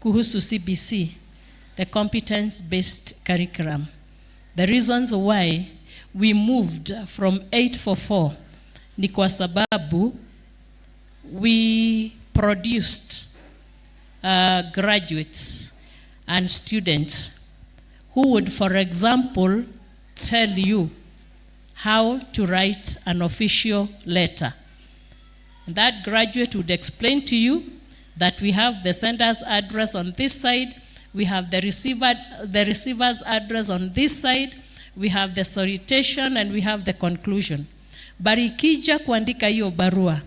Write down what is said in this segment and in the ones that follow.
kuhusu CBC, the competence-based curriculum. The reasons why we moved from 844 ni kwa sababu we produced graduates and students who would, for example, tell you how to write an official letter. And that graduate would explain to you that we have the sender's address on this side, we have the receiver's address on this side, we have the salutation, and we have the conclusion. But ikija kuandika hiyo barua,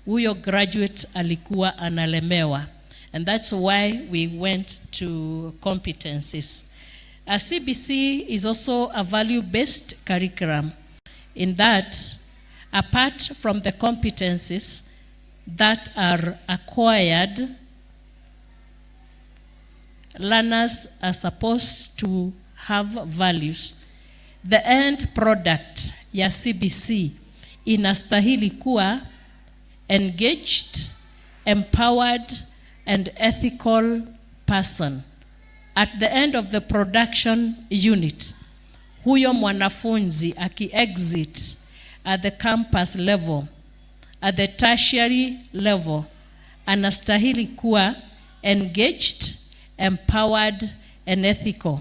huyo graduate alikuwa analemewa. And that's why we went to competencies. A CBC is also a value-based curriculum in that, apart from the competencies that are acquired, learners are supposed to have values. The end product ya CBC inastahili kuwa engaged, empowered, and ethical person. At the end of the production unit, huyo mwanafunzi aki-exit at the campus level, at the tertiary level, anastahili kuwa engaged, empowered, and ethical.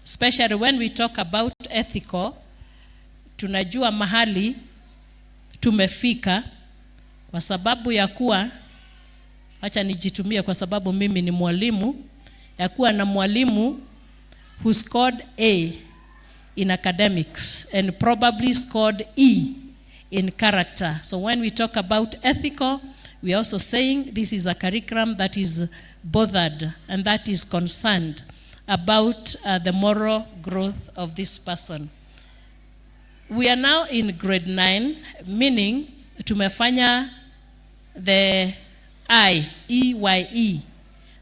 Especially when we talk about ethical, tunajua mahali tumefika kwa sababu ya kuwa, acha nijitumie kwa sababu mimi ni mwalimu, ya kuwa na mwalimu who scored A in academics and probably scored E in character. So when we talk about ethical, we are also saying this is a curriculum that is bothered and that is concerned about the moral growth of this person. We are now in grade 9, meaning tumefanya the EYE,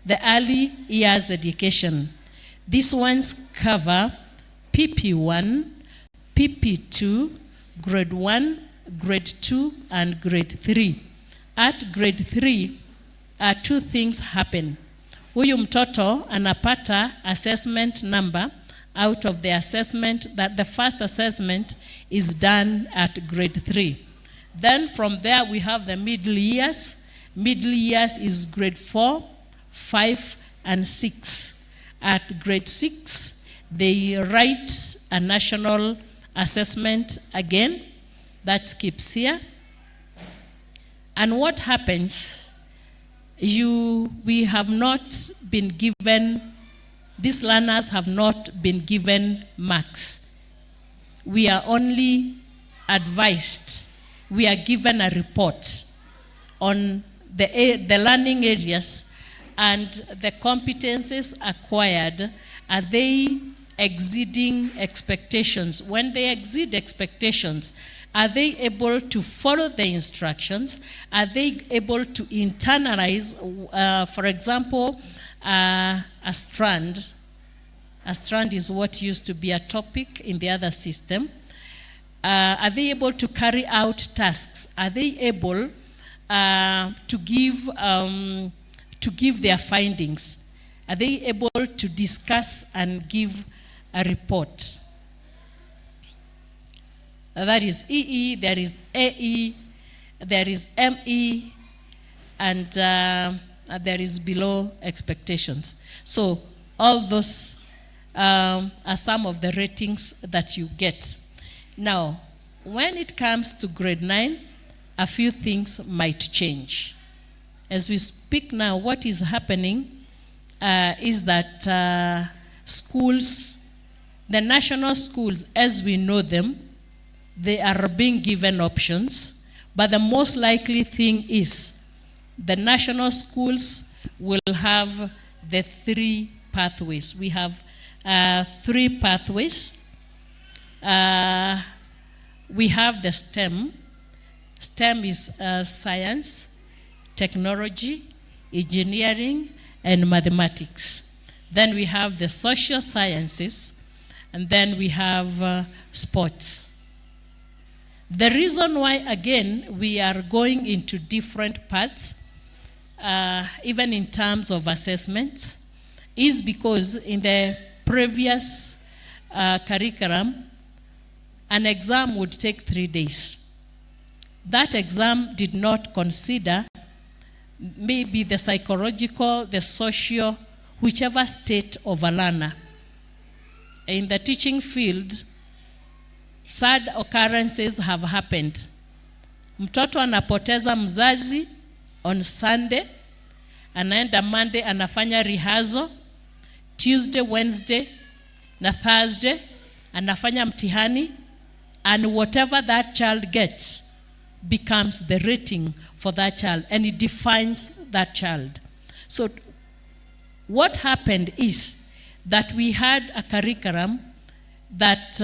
the early years education. These ones cover PP1, PP2, grade 1, grade 2, and grade 3. At grade 3, two things happen. Huyu mtoto anapata assessment number out of the assessment that the first assessment is done at grade 3. Then from there we have the middle years. Middle years is grade 4, 5, and 6. At grade 6, they write a national assessment again. That keeps here. And what happens? We have not been given, these learners have not been given marks. We are only advised. We are given a report on the learning areas and the competences acquired. Are they exceeding expectations? When they exceed expectations, are they able to follow the instructions? Are they able to internalize, for example, a strand? A strand is what used to be a topic in the other system. Are they able to carry out tasks? Are they able to give their findings? Are they able to discuss and give a report? That is EE, there is AE, there is ME, and there is below expectations. So all those are some of the ratings that you get. Now, when it comes to grade 9, a few things might change. As we speak now, what is happening is that schools, the national schools as we know them, they are being given options, but the most likely thing is the national schools will have the 3 pathways. We have 3 pathways. We have the STEM. STEM is science, technology, engineering, and mathematics. Then we have the social sciences, and then we have sports. The reason why, again, we are going into different paths even in terms of assessment, is because in the previous curriculum, an exam would take 3 days. That exam did not consider maybe the psychological, the social, whichever state of a learner. In the teaching field, sad occurrences have happened. Mtoto anapoteza mzazi on Sunday, anaenda Monday anafanya rehearsal, Tuesday, Wednesday na Thursday anafanya mtihani, and whatever that child gets becomes the rating for that child, and it defines that child. So what happened is that we had a curriculum that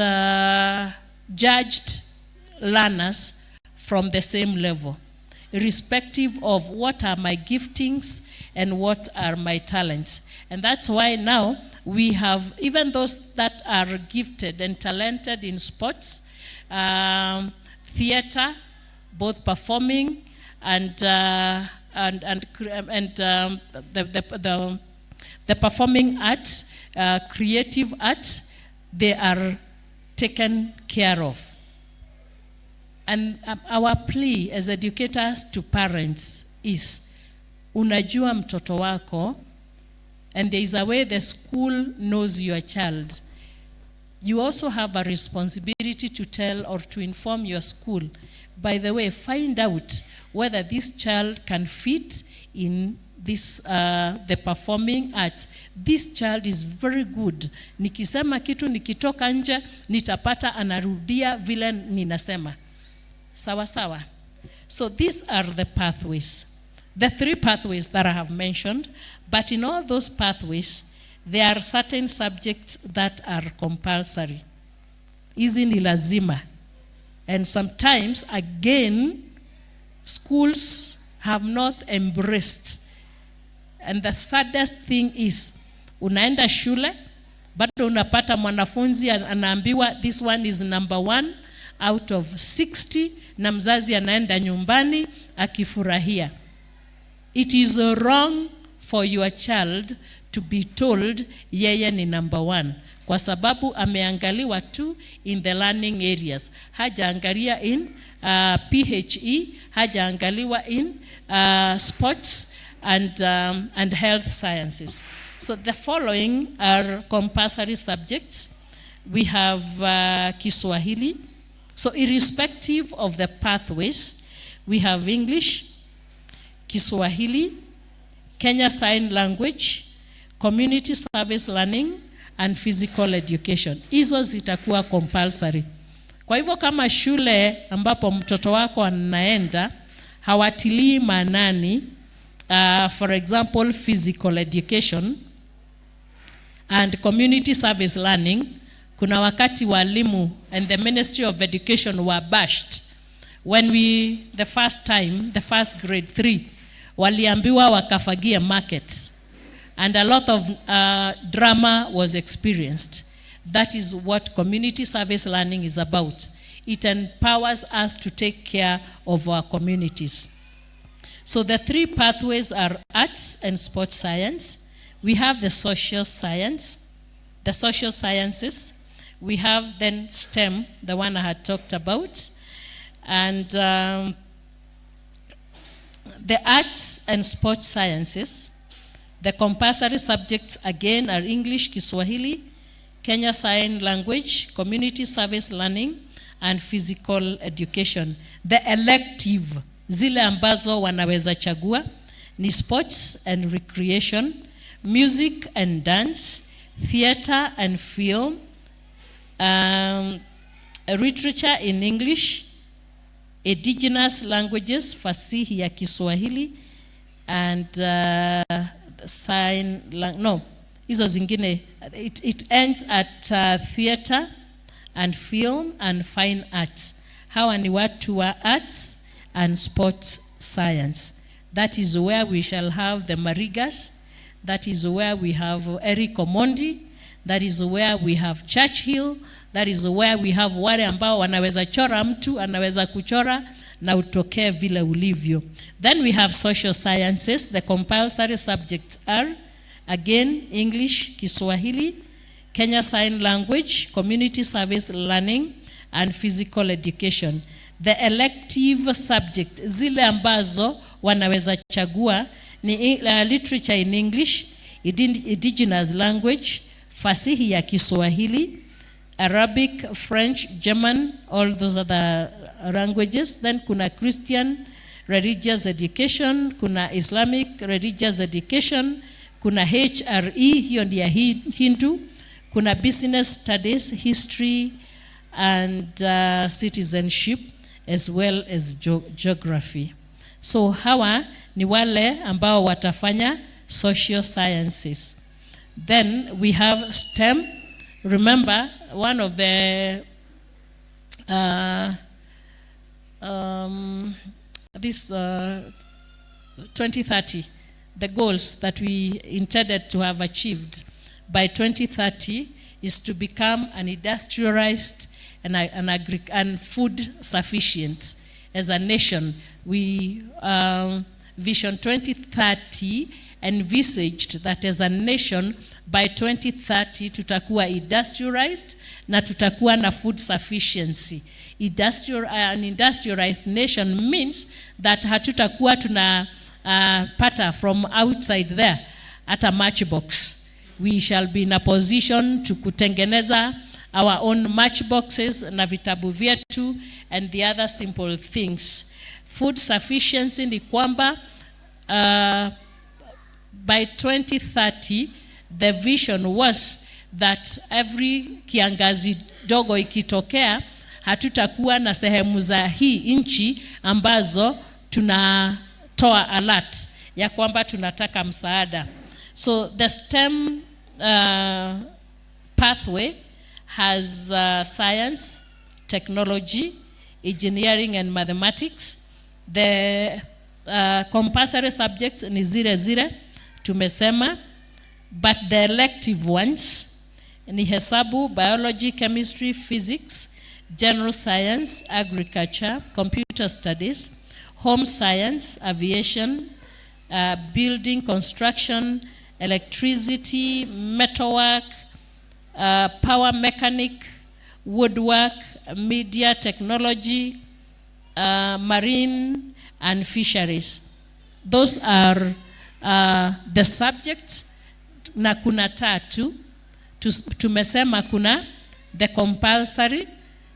judged learners from the same level, irrespective of what are my giftings and what are my talents. And that's why now we have even those that are gifted and talented in sports, theater, both performing and the performing arts, creative arts, they are taken care of. And our plea as educators to parents is, unajua mtoto wako, and there is a way the school knows your child. You also have a responsibility to tell or to inform your school. By the way, find out whether this child can fit in this the performing arts. This child is very good. Nikisema kitu nikitoka nje nitapata anarudia vile ninasema. Sawa sawa. So these are the pathways. The 3 pathways that I have mentioned, but in all those pathways there are certain subjects that are compulsory. Hizi ni lazima. And sometimes, again, schools have not embraced. And the saddest thing is, unaenda shule, bado unapata mwanafunzi anaambiwa this one is number 1 out of 60, na mzazi anaenda nyumbani akifurahia. It is wrong for your child to be told yeye ni number 1. Kwa sababu ameangaliwa tu in the learning areas. Hajaangalia in PHE, hajaangaliwa in sports and health sciences. So the following are compulsory subjects. We have Kiswahili. So irrespective of the pathways, we have English, Kiswahili, Kenya Sign Language, Community Service Learning, and Physical Education. Hizo zitakuwa compulsory. Kwa hivyo kama shule ambapo mtoto wako anaenda hawatilii maanani, for example, Physical Education and Community Service Learning, kuna wakati walimu and the Ministry of Education were bashed when the first grade 3, waliambiwa wakafagia markets. And a lot of drama was experienced. That is what community service learning is about. It empowers us to take care of our communities. So the 3 pathways are arts and sports science. We have the social sciences. We have then STEM, the one I had talked about. And the arts and sports sciences, the compulsory subjects again are English, Kiswahili, Kenya Sign Language, Community Service Learning, and Physical Education. The elective, zile ambazo wanaweza chagua, ni sports and recreation, music and dance, theater and film, literature in English, indigenous languages, fasihi ya Kiswahili, and hizo zingine, it ends at theater and film and fine arts. Hawa ni watu wa arts and sports science. That is where we shall have the Marigas. That is where we have Eric Omondi. That is where we have Churchill. That is where we have wale ambao wanaweza chora mtu, anaweza kuchora na utokee vile ulivyo. Then we have social sciences. The compulsory subjects are again English, Kiswahili, Kenya Sign Language, Community Service Learning and Physical Education. The elective subject zile ambazo wanaweza chagua ni literature in English, indigenous language, fasihi ya Kiswahili, Arabic, French, German, all those other languages. Then kuna Christian religious education, kuna Islamic religious education, kuna HRE, hiyo ni ya Hindu, kuna business studies, history and citizenship as well as geography. So hawa ni wale ambao watafanya social sciences. Then we have STEM. Remember, one of the this 2030, the goals that we intended to have achieved by 2030 is to become an industrialized and food sufficient as a nation. We Vision 2030 envisaged that as a nation by 2030 tutakuwa industrialized na tutakuwa na food sufficiency. An industrialized nation means that hatutakuwa pata from outside there at a matchbox. We shall be in a position to kutengeneza our own matchboxes na vitabu vyetu and the other simple things. Food sufficiency ni kwamba by 2030 the vision was that every kiangazi dogo ikitokea hatutakuwa na sehemu za hii nchi ambazo tunatoa alert ya kwamba tunataka msaada. So the STEM pathway has science, technology, engineering and mathematics. The compulsory subjects ni zile tumesema, but the elective ones ni hesabu, biology, chemistry, physics, general science, agriculture, computer studies, home science, aviation, building, construction, electricity, metalwork, power mechanic, woodwork, media technology, marine and fisheries. Those are the subjects. Na kuna tatu tumesema, kuna the compulsory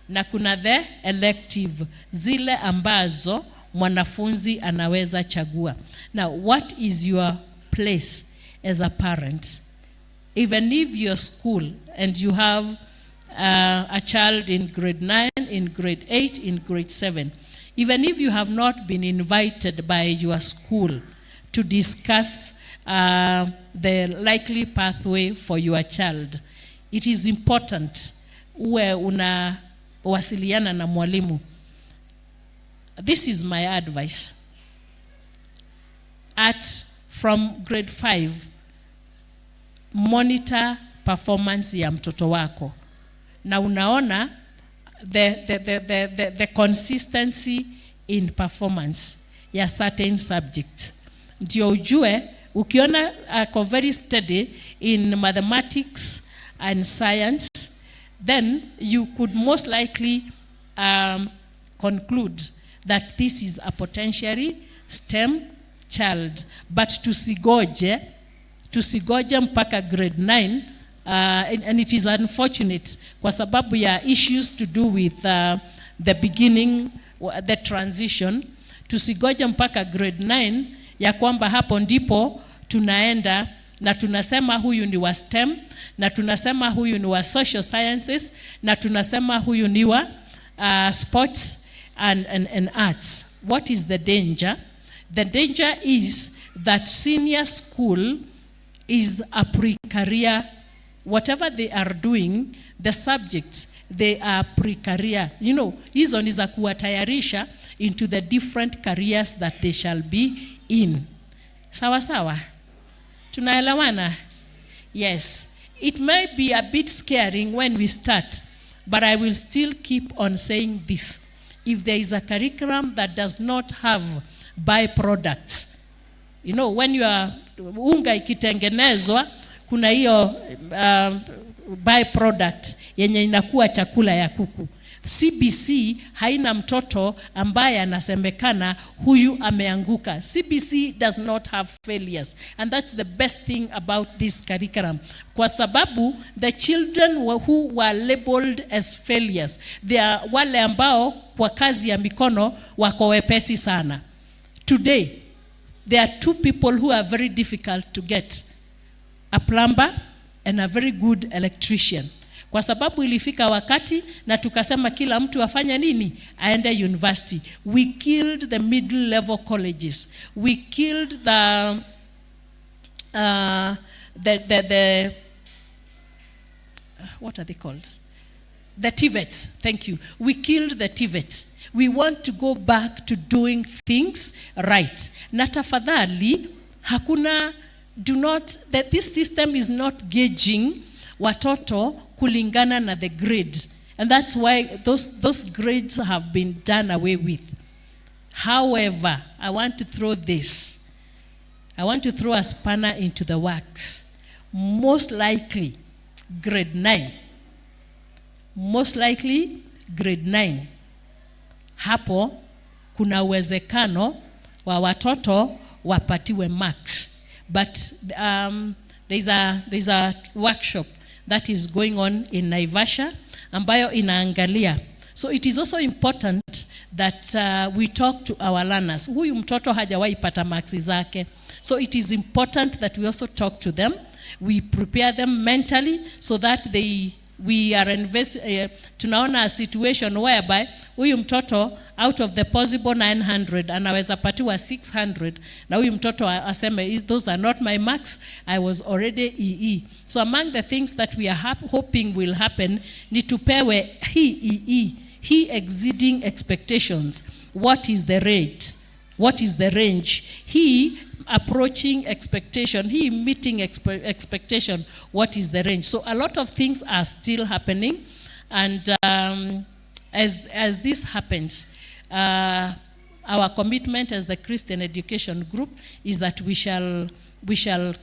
na kuna the elective, zile ambazo mwanafunzi anaweza chagua. Now, what is your place as a parent? Even if your school and you have a child in grade 9, in grade 8, in grade 7, even if you have not been invited by your school to discuss the likely pathway for your child, it is important uwe unawasiliana na mwalimu. This is my advice. From grade 5, monitor performance ya mtoto wako. Na unaona the consistency in performance ya certain subjects. Ndio ujue, ukiona ako very steady in mathematics and science, then you could most likely conclude that this is a potentially STEM child. But tusigoje mpaka grade 9, and it is unfortunate kwa sababu ya issues to do with the beginning, the transition. Tusigoje mpaka grade 9 ya kwamba hapo ndipo tunaenda na tunasema huyu ni wa STEM, na tunasema huyu ni wa social sciences, na tunasema huyu ni wa sports and arts. What is the danger? The danger is that senior school is a pre-career. Whatever they are doing, the subjects, they are pre-career. You know, hizo ni za kuwatayarisha into the different careers that they shall be in. Sawa sawa? Tunaelewana? Yes. It may be a bit scaring when we start, but I will still keep on saying this. if there is a curriculum that does not have byproducts. You know, when you are unga ikitengenezwa, kuna hiyo byproduct yenye inakuwa chakula ya kuku. CBC haina mtoto ambaye anasemekana huyu ameanguka. CBC does not have failures, and that's the best thing about this curriculum. Kwa sababu the children who were labeled as failures, they are wale ambao kwa kazi ya mikono wako wepesi sana. Today there are two people who are very difficult to get: a plumber and a very good electrician. Kwa sababu ilifika wakati na tukasema kila mtu afanye nini? Aende university. We killed the middle level colleges. We killed the what are they called? The TVETs. Thank you. We killed the TVETs. We want to go back to doing things right. Na tafadhali hakuna, that this system is not gauging watoto kulingana na the grade, and that's why those grades have been done away with. However, I want to throw a spanner into the works. Most likely grade 9, hapo kuna uwezekano wa watoto wapatiwe marks, but there's a workshop that is going on in Naivasha ambayo inaangalia. So it is also important that we talk to our learners. Huyu mtoto hajawahi pata marks zake. So it is important that we also talk to them. We prepare them mentally so that we are tunaona a situation whereby huyu mtoto out of the possible 900 anaweza patiwa 600, na huyu mtoto aseme those are not my marks, I was already EE. So among the things that we are hoping will happen ni tupewe hii exceeding expectations. What is the rate? What is the range? He approaching expectation, he meeting expectation, what is the range? So a lot of things are still happening, and as this happens, our commitment as the Christian Education Group is that we shall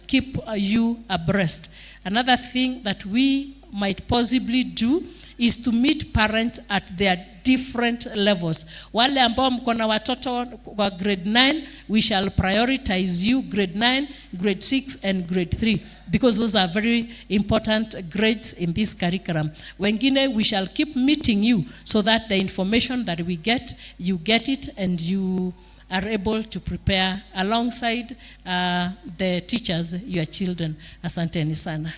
keep you abreast. Another thing that we might possibly do is to meet parents at their different levels. Wale ambao mko na watoto kwa grade 9, we shall prioritize you, grade 9, grade 6 and grade 3, because those are very important grades in this curriculum. Wengine, we shall keep meeting you so that the information that we get, you get it and you are able to prepare alongside the teachers, your children. Asanteni sana.